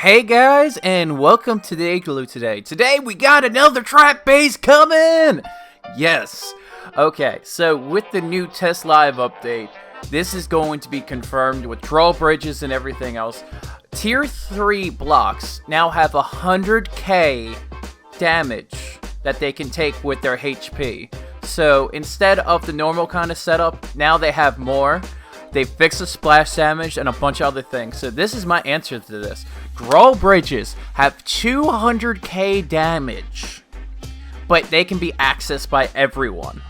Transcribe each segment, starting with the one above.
Hey guys, and welcome to the Igloo today. Today we got another trap base coming! Yes. Okay, so with the new Test Live update, this is going to be confirmed with drawbridges and everything else. Tier 3 blocks now have 100k damage that they can take with their HP. So instead of the normal kind of setup, now they have more. They fixed the splash damage and a bunch of other things. So this is my answer to this. Drawbridges have 200k damage, but they can be accessed by everyone.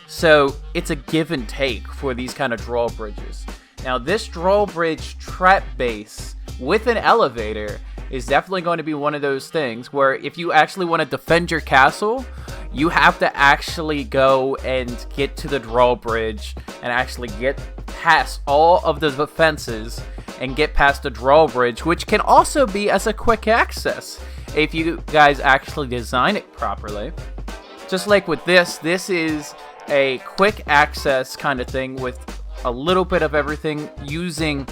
So it's a give and take for these kind of drawbridges. Now this drawbridge trap base with an elevator is definitely going to be one of those things where if you actually want to defend your castle, you have to actually go and get to the drawbridge and actually get past all of the defenses and get past the drawbridge, which can also be as a quick access if you guys actually design it properly. Just like with this is a quick access kind of thing with a little bit of everything using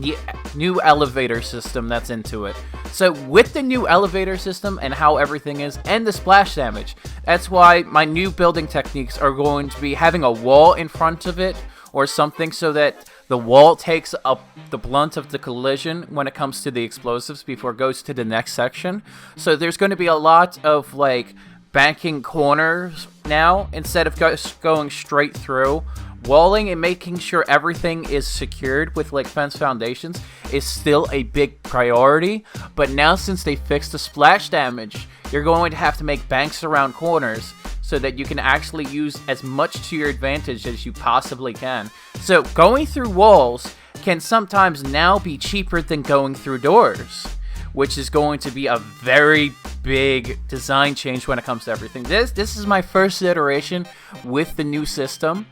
the new elevator system that's into it. So with the new elevator system and how everything is and the splash damage, that's why my new building techniques are going to be having a wall in front of it or something so that the wall takes up the blunt of the collision when it comes to the explosives before it goes to the next section. So there's going to be a lot of like banking corners now instead of going straight through. Walling and making sure everything is secured with like fence foundations is still a big priority, but now since they fixed the splash damage, you're going to have to make banks around corners so that you can actually use as much to your advantage as you possibly can. So going through walls can sometimes now be cheaper than going through doors, which is going to be a very big design change when it comes to everything. This is my first iteration with the new system.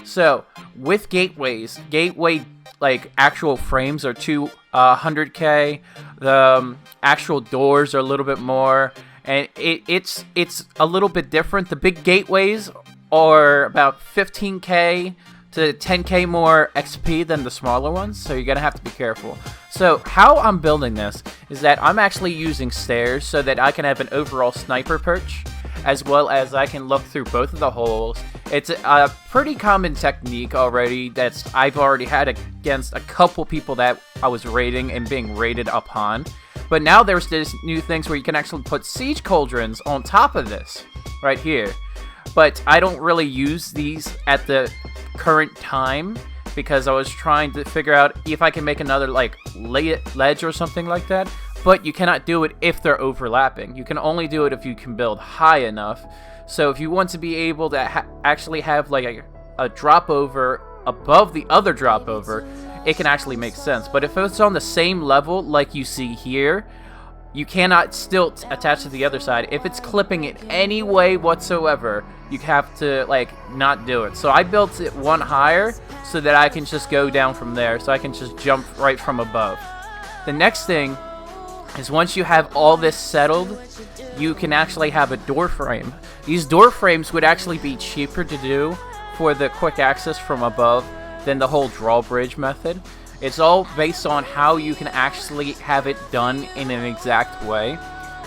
So, with gateways, gateway, like, actual frames are 200k, the actual doors are a little bit more, and it's a little bit different. The big gateways are about 15k to 10k more XP than the smaller ones, so you're gonna have to be careful. So, how I'm building this is that I'm actually using stairs so that I can have an overall sniper perch, as well as I can look through both of the holes. It's a pretty common technique already that I've already had against a couple people that I was raiding and being raided upon. But now there's this new things where you can actually put siege cauldrons on top of this right here. But I don't really use these at the current time because I was trying to figure out if I can make another like ledge or something like that. But you cannot do it if they're overlapping. You can only do it if you can build high enough. So if you want to be able to actually have like a drop over above the other drop over, it can actually make sense. But if it's on the same level like you see here, you cannot still attach to the other side. If it's clipping it any way whatsoever, you have to like not do it. So I built it one higher so that I can just go down from there. So I can just jump right from above. The next thing is once you have all this settled, you can actually have a door frame. These door frames would actually be cheaper to do for the quick access from above than the whole drawbridge method. It's all based on how you can actually have it done in an exact way.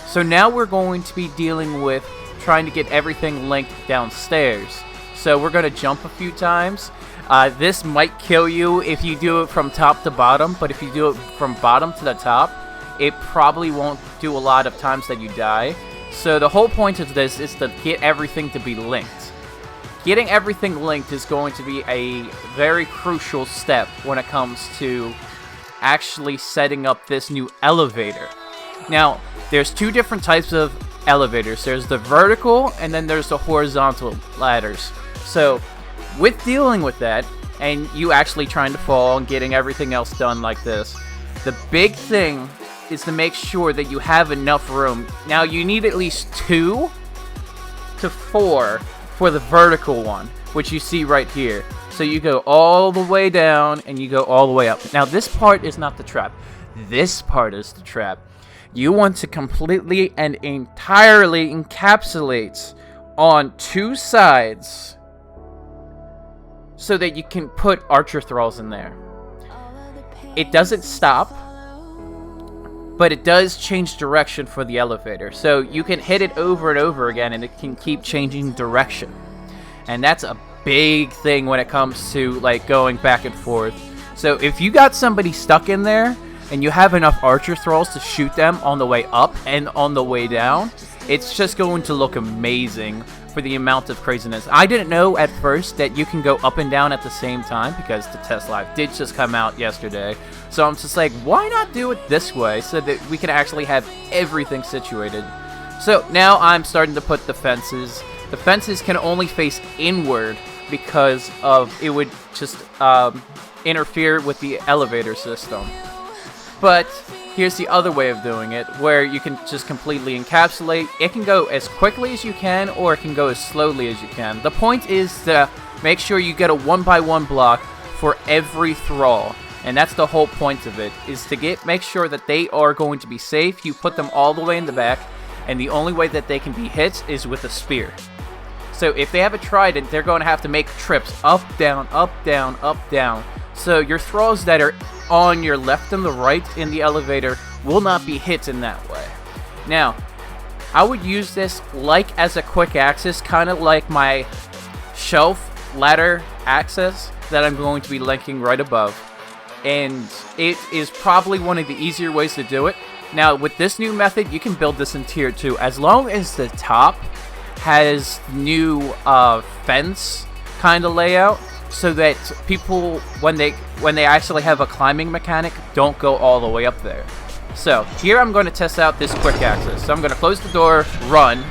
So now we're going to be dealing with trying to get everything linked downstairs. So we're going to jump a few times. This might kill you if you do it from top to bottom, but if you do it from bottom to the top, it probably won't do a lot of times that you die. So the whole point of this is to get everything to be linked. Getting everything linked is going to be a very crucial step when it comes to actually setting up this new elevator. Now, there's two different types of elevators. There's the vertical and then there's the horizontal ladders. So with dealing with that and you actually trying to fall and getting everything else done like this, the big thing is to make sure that you have enough room. Now you need at least 2 to 4 for the vertical one, which you see right here. So you go all the way down and you go all the way up. Now this part is not the trap. This part is the trap. You want to completely and entirely encapsulate on 2 sides so that you can put archer thralls in there. It doesn't stop. but it does change direction for the elevator. So you can hit it over and over again, and it can keep changing direction. And that's a big thing when it comes to like going back and forth. So if you got somebody stuck in there, and you have enough archer thralls to shoot them on the way up and on the way down, it's just going to look amazing for the amount of craziness. I didn't know at first that you can go up and down at the same time, because the test live did just come out yesterday. So I'm just like, why not do it this way so that we can actually have everything situated? So now I'm starting to put the fences. The fences can only face inward because of it would just interfere with the elevator system. But here's the other way of doing it, where you can just completely encapsulate. It can go as quickly as you can, or it can go as slowly as you can. The point is to make sure you get a 1x1 block for every thrall. And that's the whole point of it, is to make sure that they are going to be safe. You put them all the way in the back, and the only way that they can be hit is with a spear. So if they have a trident, they're going to have to make trips up, down, up, down, up, down. So your thralls that are on your left and the right in the elevator will not be hit in that way. Now, I would use this like as a quick access, kind of like my shelf ladder access that I'm going to be linking right above. And it is probably one of the easier ways to do it. Now, with this new method, you can build this in tier 2. As long as the top has new fence kind of layout, so that people, when they actually have a climbing mechanic, don't go all the way up there. So here I'm going to test out this quick access. So I'm going to close the door, run,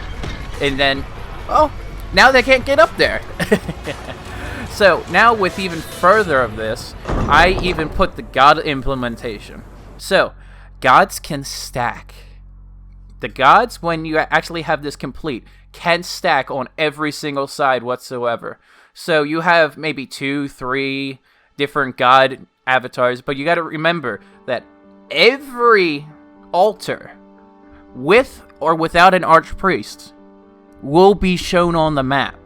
and then, oh, now they can't get up there. So now with even further of this, I even put the god implementation. So gods can stack. The gods, when you actually have this complete, can stack on every single side whatsoever. So you have maybe 2, 3 different god avatars, but you got to remember that every altar, with or without an archpriest, will be shown on the map.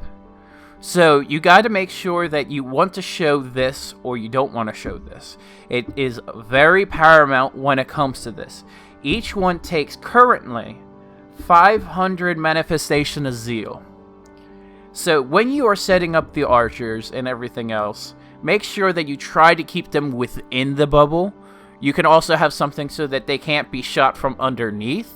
So you got to make sure that you want to show this or you don't want to show this. It is very paramount when it comes to this. Each one takes currently 500 manifestation of zeal. So when you are setting up the archers and everything else, make sure that you try to keep them within the bubble. You can also have something so that they can't be shot from underneath.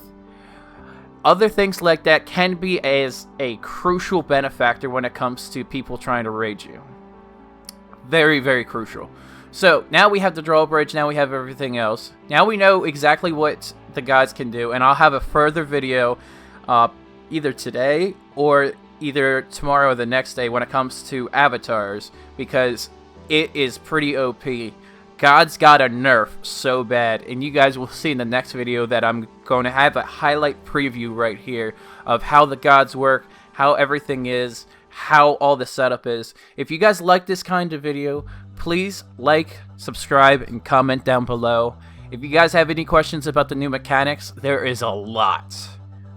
Other things like that can be as a crucial benefactor when it comes to people trying to raid you. Very, very crucial. So now we have the drawbridge, now we have everything else. Now we know exactly what the gods can do, and I'll have a further video either today or either tomorrow or the next day when it comes to avatars, because it is pretty OP. Gods got a nerf so bad, and you guys will see in the next video that I'm going to have a highlight preview right here of how the gods work, how everything is, how all the setup is. If you guys like this kind of video, please like, subscribe, and comment down below. If you guys have any questions about the new mechanics, there is a lot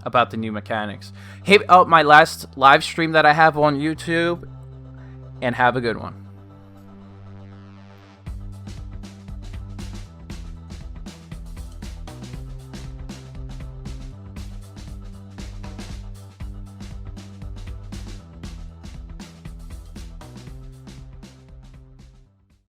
about the new mechanics. Hit up my last live stream that I have on YouTube, and have a good one.